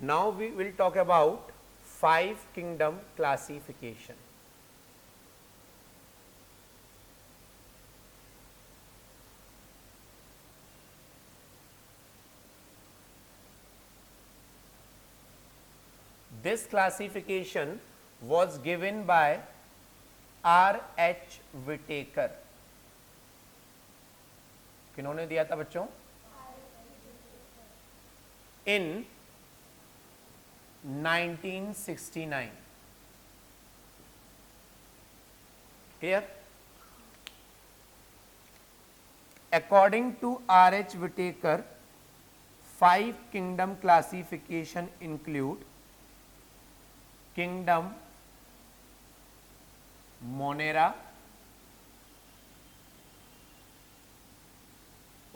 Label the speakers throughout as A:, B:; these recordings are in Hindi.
A: Now we will talk about five kingdom classification. This classification was given by R.H. Whitaker. किन्होंने दिया था बच्चों? In 1969. Clear? According to R.H. Whitaker, five kingdom classification include kingdom Monera,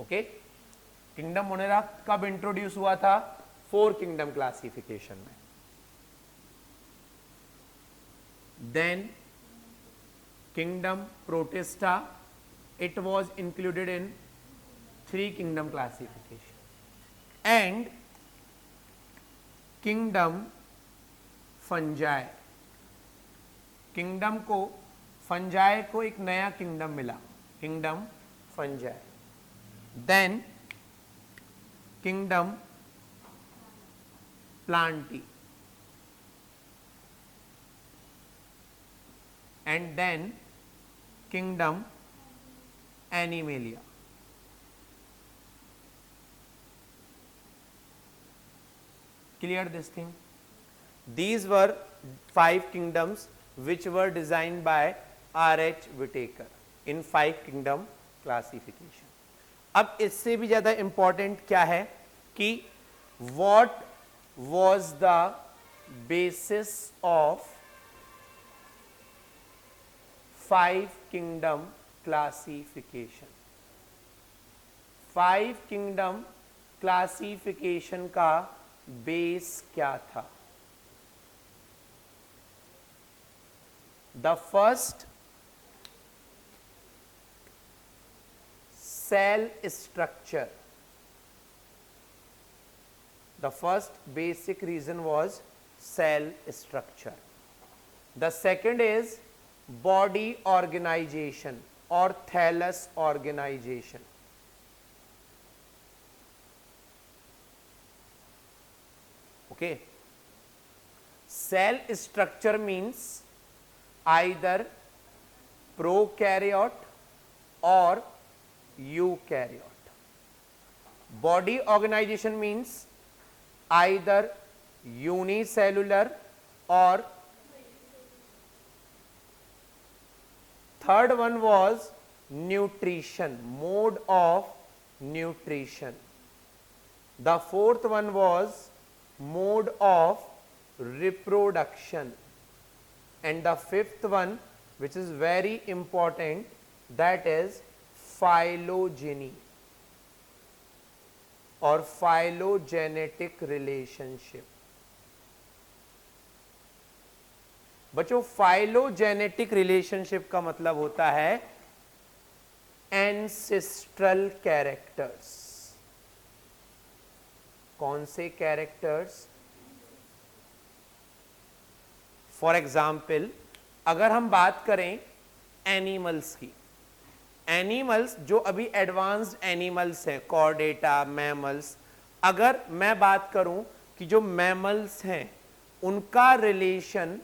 A: okay kingdom Monera कब इंट्रोड्यूस हुआ था? 4 किंगडम क्लासिफिकेशन में. Then kingdom Protista, it was included in 3 kingdom classification. And kingdom fungi, kingdom को फंजाई को एक नया किंगडम मिला, kingdom fungi. Then kingdom Plantae, and then kingdom Animalia. Clear this thing? These were 5 kingdoms which were designed by R.H. Whitaker in 5 kingdom classification. अब इससे भी ज्यादा इंपॉर्टेंट क्या है कि what was the basis of 5 kingdom classification. 5 kingdom classification का बेस क्या था? The first, cell structure. The first basic reason was cell structure. The second is body organization or thallus organization. Okay. Cell structure means either prokaryote or eukaryote. Body organization means either unicellular or third one was nutrition, mode of nutrition. The fourth one was mode of reproduction, and the fifth one, which is very important, that is phylogeny or phylogenetic relationship. बच्चों phylogenetic relationship का मतलब होता है ancestral characters. कौन से characters? For example, अगर हम बात करें animals की, एनिमल्स जो अभी एडवांस्ड एनिमल्स हैं, कॉर्डेटा, मैमल्स, अगर मैं बात करूं कि जो मैमल्स हैं उनका रिलेशन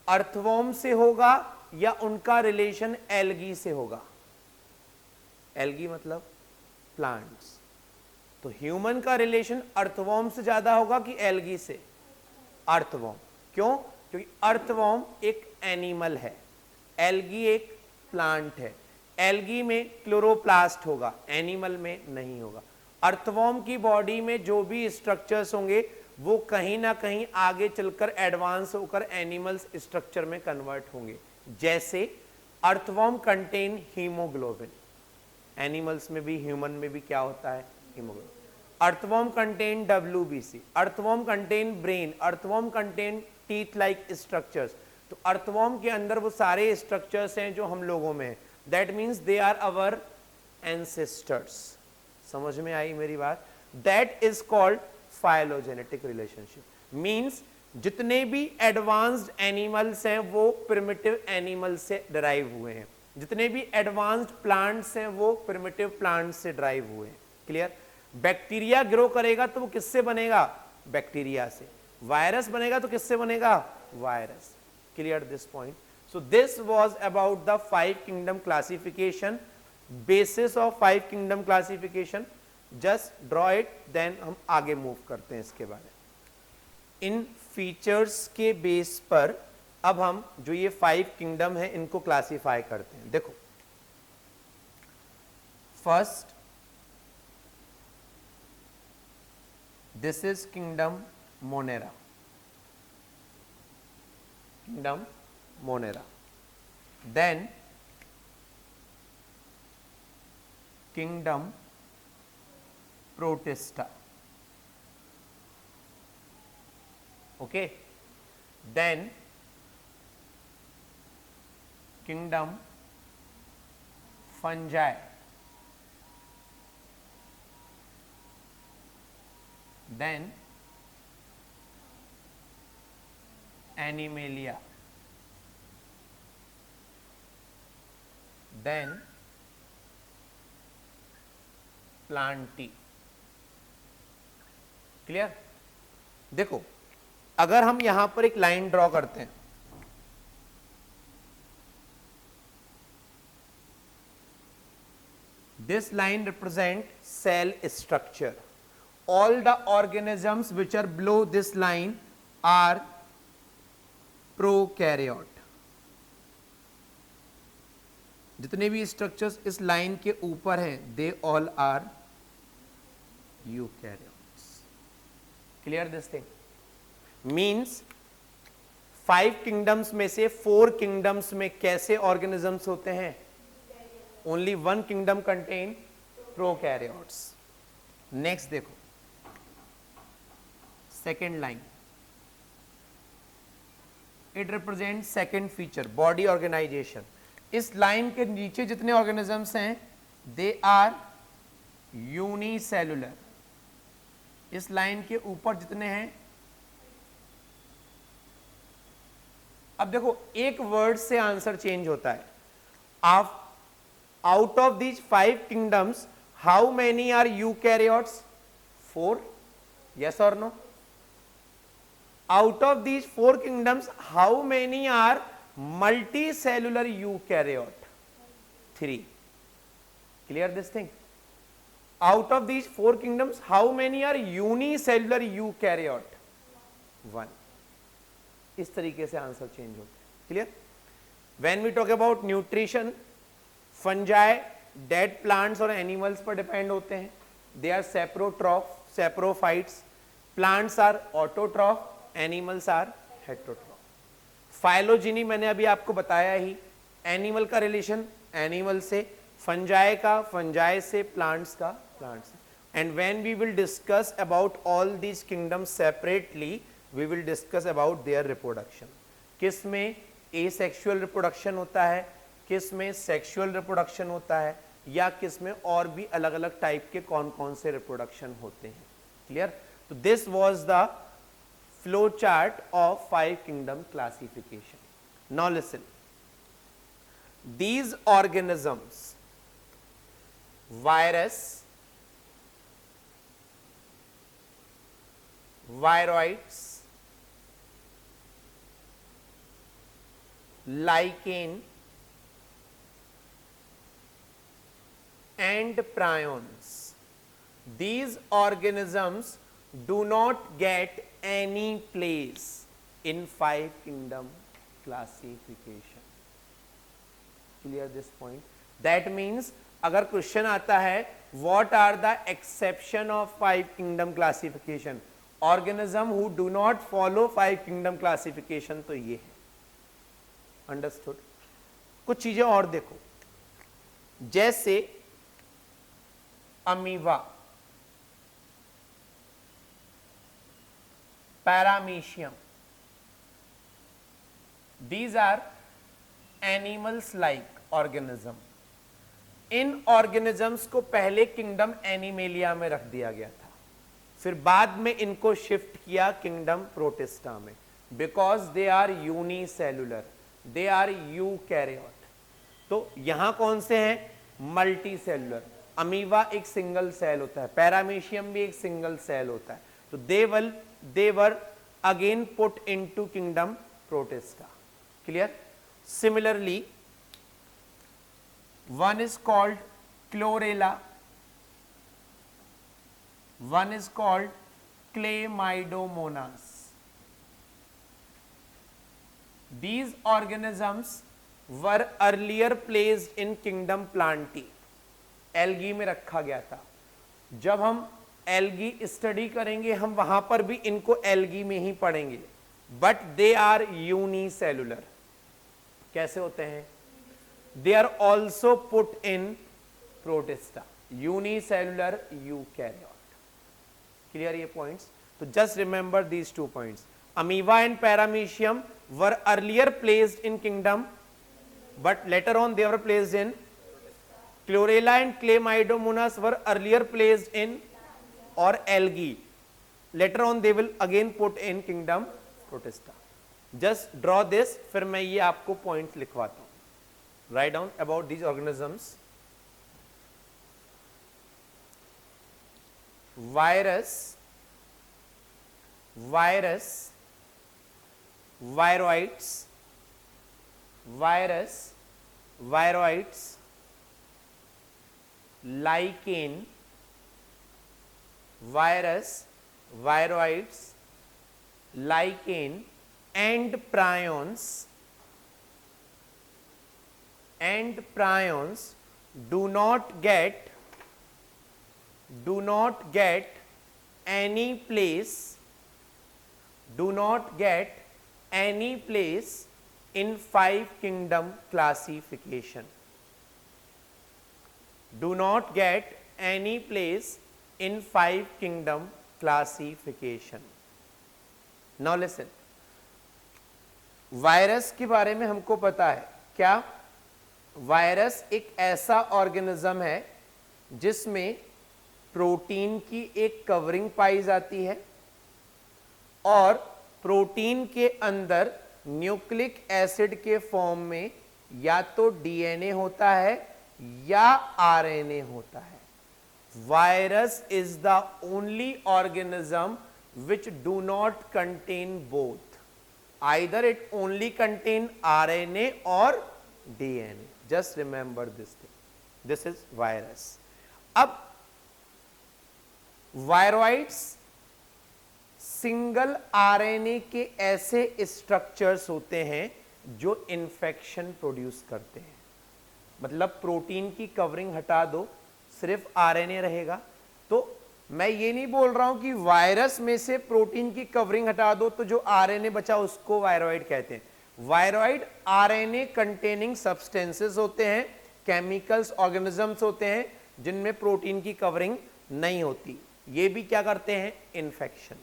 A: अर्थवॉर्म से होगा या उनका रिलेशन एल्गी से होगा? एल्गी मतलब प्लांट्स. तो ह्यूमन का रिलेशन अर्थवॉर्म से ज्यादा होगा कि एल्गी से? अर्थवॉर्म. क्यों? क्योंकि अर्थवॉर्म एक एनिमल है, एल्गी एक प्लांट है. एल्गी में क्लोरोप्लास्ट होगा, एनिमल में नहीं होगा. अर्थवॉर्म की बॉडी में जो भी स्ट्रक्चर्स होंगे वो कहीं ना कहीं आगे चलकर एडवांस होकर एनिमल्स स्ट्रक्चर में कन्वर्ट होंगे. जैसे अर्थवॉर्म कंटेन हीमोग्लोबिन, एनिमल्स में भी ह्यूमन में भी क्या होता है? Haemoglobin. Earthworm contain WBC, earthworm contain brain, earthworm contain teeth like structures. तो अर्थवॉर्म के अंदर वो सारे स्ट्रक्चर्स हैं जो हम लोगों में हैं. That means they are our ancestors. समझ में आई मेरी बात? That is called phylogenetic relationship means जितने भी एडवांस्ड एनिमल्स हैं वो प्रिमिटिव एनिमल से डराइव हुए हैं, जितने भी एडवांस्ड प्लांट्स हैं वो प्रिमिटिव प्लांट्स से डराइव हुए हैं। क्लियर? बैक्टीरिया ग्रो करेगा तो वो किससे बनेगा? बैक्टीरिया से। वायरस बनेगा तो किससे बनेगा? Virus. Clear this point? So this was about the 5 kingdom classification, basis of 5 kingdom classification. Just draw it, then हम आगे मूव करते हैं इसके बारे में। इन फीचर्स के बेस पर अब हम जो ये 5 किंगडम है इनको क्लासिफाई करते हैं। देखो, first this is kingdom Monera, kingdom Monera. Then kingdom Protista, okay, then kingdom fungi, then animalia, then plantae। Clear? देखो, अगर हम यहां पर एक लाइन ड्रॉ करते हैं, this line represent cell structure. All the organisms which are below this line are prokaryote. जितने भी स्ट्रक्चर्स इस लाइन के ऊपर हैं, they all are eukaryotes. Clear this thing? Means 5 kingdoms में से 4 किंगडम्स में कैसे ऑर्गेनिजम्स होते हैं? Only 1 kingdom contain prokaryotes. Next देखो, second line, it represent second feature, body organization. इस लाइन के नीचे जितने ऑर्गेनिजम्स हैं दे आर यूनिसेलुलर। इस लाइन के ऊपर जितने हैं, अब देखो एक वर्ड से आंसर चेंज होता है। आप out of these 5 kingdoms how many are eukaryotes? 4। Yes और no? Out of these 4 kingdoms how many are multicellular eukaryote? 3. Clear this thing? Out of these 4 kingdoms, how many are unicellular eukaryote? 1. इस तरीके से आंसर चेंज होता है। Clear? When we talk about nutrition, fungi dead plants और animals पर डिपेंड होते हैं। They are saprotroph, saprophytes. Plants are autotroph, animals are heterotroph. Phylogeny मैंने अभी आपको बताया ही, एनिमल का रिलेशन एनिमल से, फंजाई का फंजाई से, प्लांट्स का प्लांट से। And when we will discuss about all these kingdoms separately, we will discuss about their reproduction. किस में एसेक्सुअल रिप्रोडक्शन होता है, किस में सेक्सुअल रिप्रोडक्शन होता है, या किस में और भी अलग अलग टाइप के कौन कौन से रिप्रोडक्शन होते हैं। क्लियर? तो this was the flow chart of 5 kingdom classification. Now listen, these organisms, virus, viroids, lichen and prions, these organisms do not get any place in 5 kingdom classification. Clear this point? That means अगर क्वेश्चन आता है what are the exception of 5 kingdom classification, organism who do not follow 5 kingdom classification, तो ये है। अंडरस्टूड? कुछ चीजें और देखो, जैसे amoeba, paramecium, these are animals like organism। In organisms को पहले किंगडम एनिमेलिया में रख दिया गया था। फिर बाद में इनको शिफ्ट किया किंगडम प्रोटिस्टा में, because they are unicellular, they are eukaryote. तो यहां कौन से हैं? Multicellular. अमीबा एक सिंगल सेल होता है, पैरामीशियम भी एक सिंगल सेल होता है। तो they were again put into kingdom protista. Clear? Similarly one is called chlorella, one is called Chlamydomonas. These organisms were earlier placed in kingdom Plantae, algae में रखा गया था। जब हम एल्गी स्टडी करेंगे हम वहां पर भी इनको एल्गी में ही पढ़ेंगे, बट दे आर यूनिसेलुलर। कैसे होते हैं? They are also put in protista, unicellular eukaryote. Clear ये points? So just remember these 2 points. Amoeba and paramecium were earlier placed in kingdom, but later on they were placed in chlorella, and chlamydomonas were earlier placed in or algae. Later on they will again put in kingdom protista. Just draw this, फिर मैं ये आपको points लिखवाता हूँ. Write down about these organisms. Virus, viroids, lichen, viroids, lichen, and prions do not get any place in 5 kingdom classification. Do not get any place in 5 kingdom classification. Now listen, virus के बारे में हमको पता है क्या? वायरस एक ऐसा ऑर्गेनिज्म है जिसमें प्रोटीन की एक कवरिंग पाई जाती है और प्रोटीन के अंदर न्यूक्लिक एसिड के फॉर्म में या तो डीएनए होता है या आरएनए होता है. Virus is the only organism which do not contain both. Either it only contain RNA or DNA. Just remember this thing. This is virus. अब वायरॉइड्स सिंगल आरएनए के ऐसे स्ट्रक्चर्स होते हैं जो इन्फेक्शन प्रोड्यूस करते हैं. मतलब प्रोटीन की कवरिंग हटा दो, सिर्फ आरएनए रहेगा. तो मैं ये नहीं बोल रहा हूं कि वायरस में से प्रोटीन की कवरिंग हटा दो तो जो आरएनए बचा उसको वायरॉइड कहते हैं. वायरॉइड आरएनए कंटेनिंग सब्सटेंसेस होते हैं, केमिकल्स ऑर्गेनिजम्स होते हैं जिनमें प्रोटीन की कवरिंग नहीं होती. ये भी क्या करते हैं? इन्फेक्शन.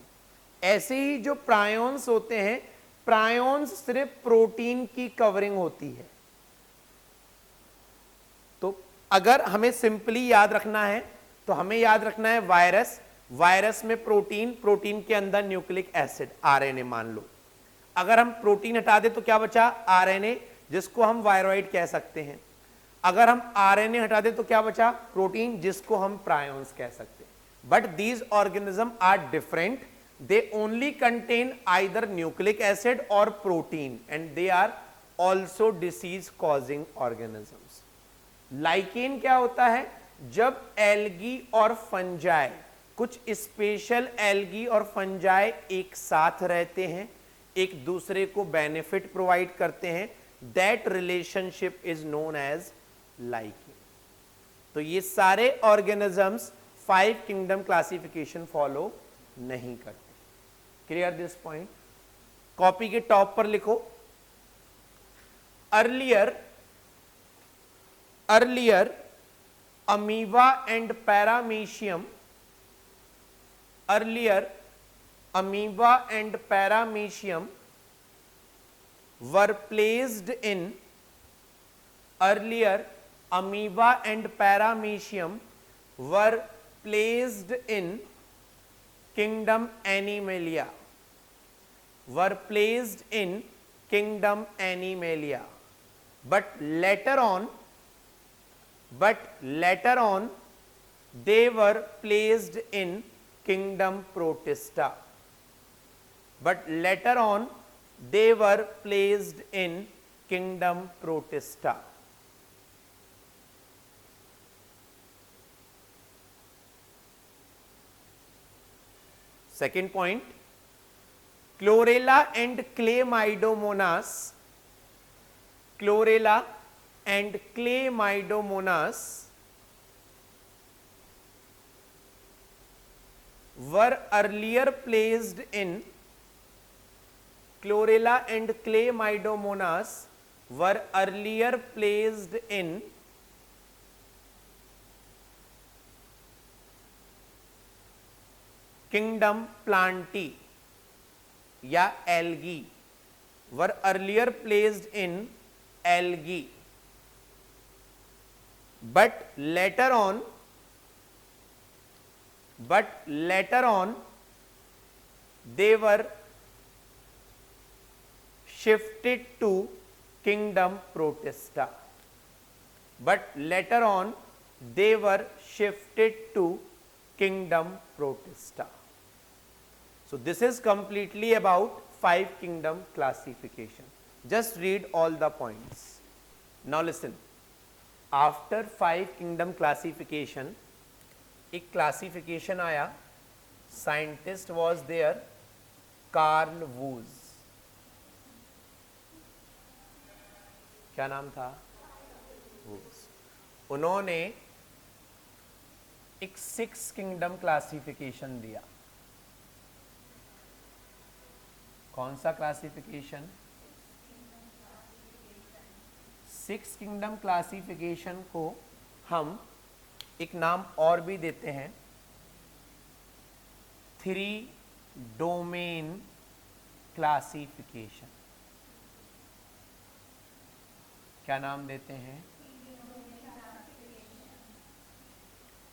A: ऐसे ही जो प्रायोन्स होते हैं, प्रायोन्स सिर्फ प्रोटीन की कवरिंग होती है. तो अगर हमें सिंपली याद रखना है तो हमें याद रखना है वायरस, वायरस में प्रोटीन, प्रोटीन के अंदर न्यूक्लिक एसिड आरएनए मान लो. अगर हम प्रोटीन हटा दे तो क्या बचा? आरएनए, जिसको हम वायरॉइड कह सकते हैं. अगर हम आरएनए हटा दे तो क्या बचा? प्रोटीन, जिसको हम प्रायोन्स कह सकते हैं. But these organism are different. They only contain either nucleic acid और protein and they are also disease causing organisms. Lichen क्या होता है? जब एल्गी और फंजाई, कुछ स्पेशल एल्गी और फंजाई एक साथ रहते हैं, एक दूसरे को बेनिफिट प्रोवाइड करते हैं, that relationship is known as lichen. तो ये सारे ऑर्गेनिजम्स 5 किंगडम क्लासिफिकेशन फॉलो नहीं करते. Clear this point? कॉपी के टॉप पर लिखो. Earlier amoeba and paramecium, earlier amoeba and paramecium were placed in, earlier amoeba and paramecium were placed in kingdom Animalia, were placed in kingdom Animalia, but later on they were placed in kingdom Protista. But later on they were placed in kingdom Protista. Second point, Chlorella and Chlamydomonas, Chlorella and Chlamydomonas were earlier placed in Chlorella and Chlamydomonas were earlier placed in kingdom Plantae या algae, were earlier placed in algae, but later on they were shifted to kingdom Protista. But later on they were shifted to kingdom Protista. So this is completely about 5 kingdom classification. Just read all the points. Now listen, after 5 kingdom classification, एक classification आया, scientist was there, Carl Woese. क्या नाम था? वूज. उन्होंने एक 6 किंगडम क्लासिफिकेशन दिया. कौन सा क्लासिफिकेशन? 6 किंगडम क्लासिफिकेशन को हम एक नाम और भी देते हैं, 3 डोमेन क्लासिफिकेशन. क्या नाम देते हैं?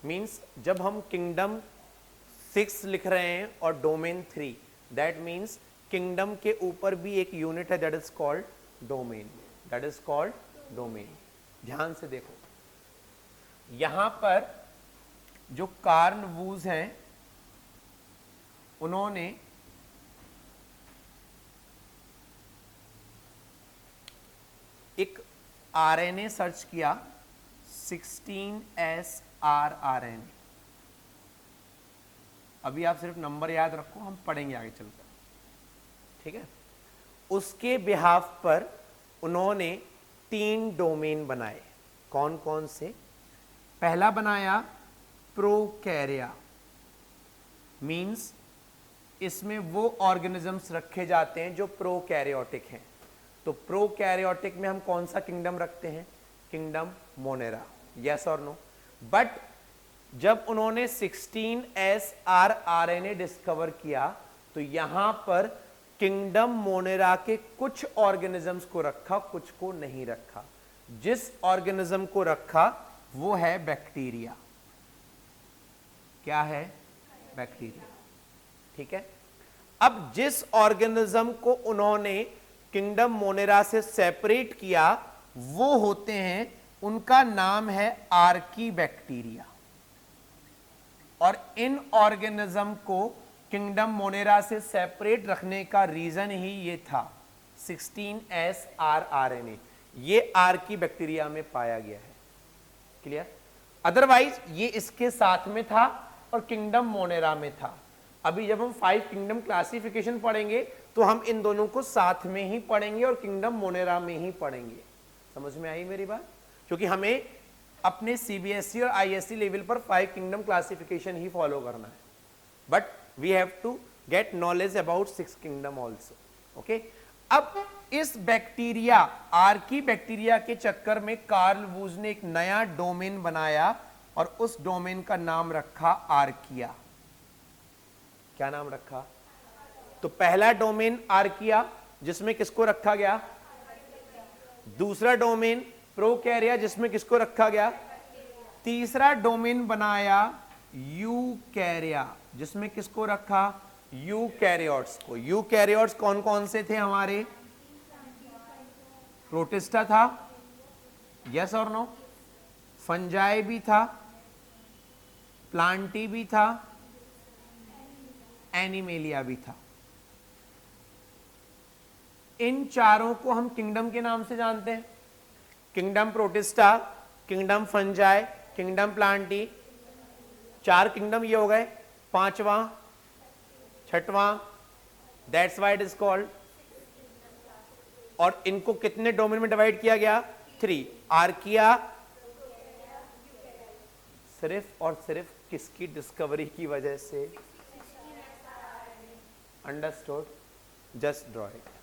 A: मीन्स जब हम किंगडम 6 लिख रहे हैं और डोमेन 3, दैट मीन्स किंगडम के ऊपर भी एक यूनिट है, that is called domain. That is called domain. ध्यान से देखो, यहां पर जो कार्ल वूज हैं, उन्होंने एक आरएनए सर्च किया, 16S RRNA. अभी आप सिर्फ नंबर याद रखो, हम पढ़ेंगे आगे चलकर, ठीक है. उसके बिहाफ पर उन्होंने 3 डोमेन बनाए. कौन कौन से? पहला बनाया प्रोकैरिया, मीन्स इसमें वो ऑर्गेनिजम्स रखे जाते हैं जो प्रोकैरियोटिक हैं. तो प्रोकैरियोटिक में हम कौन सा किंगडम रखते हैं? Kingdom Monera. यस और नो? बट जब उन्होंने 16S RRNA डिस्कवर किया तो यहां पर किंगडम मोनेरा के कुछ ऑर्गेनिजम्स को रखा, कुछ को नहीं रखा. जिस ऑर्गेनिज्म को रखा वो है बैक्टीरिया. क्या है? बैक्टीरिया. ठीक है. अब जिस ऑर्गेनिज्म को उन्होंने किंगडम मोनेरा से सेपरेट किया वो होते हैं, उनका नाम है आर्कीबैक्टीरिया. और इन ऑर्गेनिज्म को किंगडम मोनेरा से सेपरेट रखने का रीजन ही ये था, 16S RRNA. ये आर्कीबैक्टीरिया में पाया गया है. क्लियर? अदरवाइज ये इसके साथ में था और किंगडम मोनेरा में था. अभी जब हम 5 किंगडम क्लासिफिकेशन पढ़ेंगे तो हम इन दोनों को साथ में ही पढ़ेंगे और किंगडम मोनेरा में ही पढ़ेंगे. समझ में आई मेरी बात? क्योंकि हमें अपने CBSE और ISC लेवल पर 5 किंगडम क्लासिफिकेशन ही फॉलो करना है. But we have to get knowledge about 6 kingdom also. Okay. अब इस बैक्टीरिया, आर्की बैक्टीरिया के चक्कर में कार्ल वूज ने एक नया डोमेन बनाया और उस डोमेन का नाम रखा आर्किया. क्या नाम रखा? तो पहला डोमेन आर्किया, जिसमें किसको रखा गया? दूसरा डोमेन प्रोकैरिया, जिसमें किसको रखा गया? तीसरा डोमेन बनाया यूकैरिया, जिसमें किसको रखा, यूकैरियोट्स को। यूकैरियोट्स कौन कौन से थे हमारे, प्रोटिस्टा था, यस और नो, फंजाई भी था, प्लांटी भी था, एनिमेलिया भी था। इन चारों को हम किंगडम के नाम से जानते हैं, kingdom protista, kingdom fungi, kingdom plantae. 4 kingdom ये हो गए, 5वां, 6वां, that's why it is called. और इनको कितने डोमेन में डिवाइड किया गया, 3, आर्किया, सिर्फ और सिर्फ किसकी डिस्कवरी की वजह से, अंडरस्टूड, जस्ट ड्रॉ इट।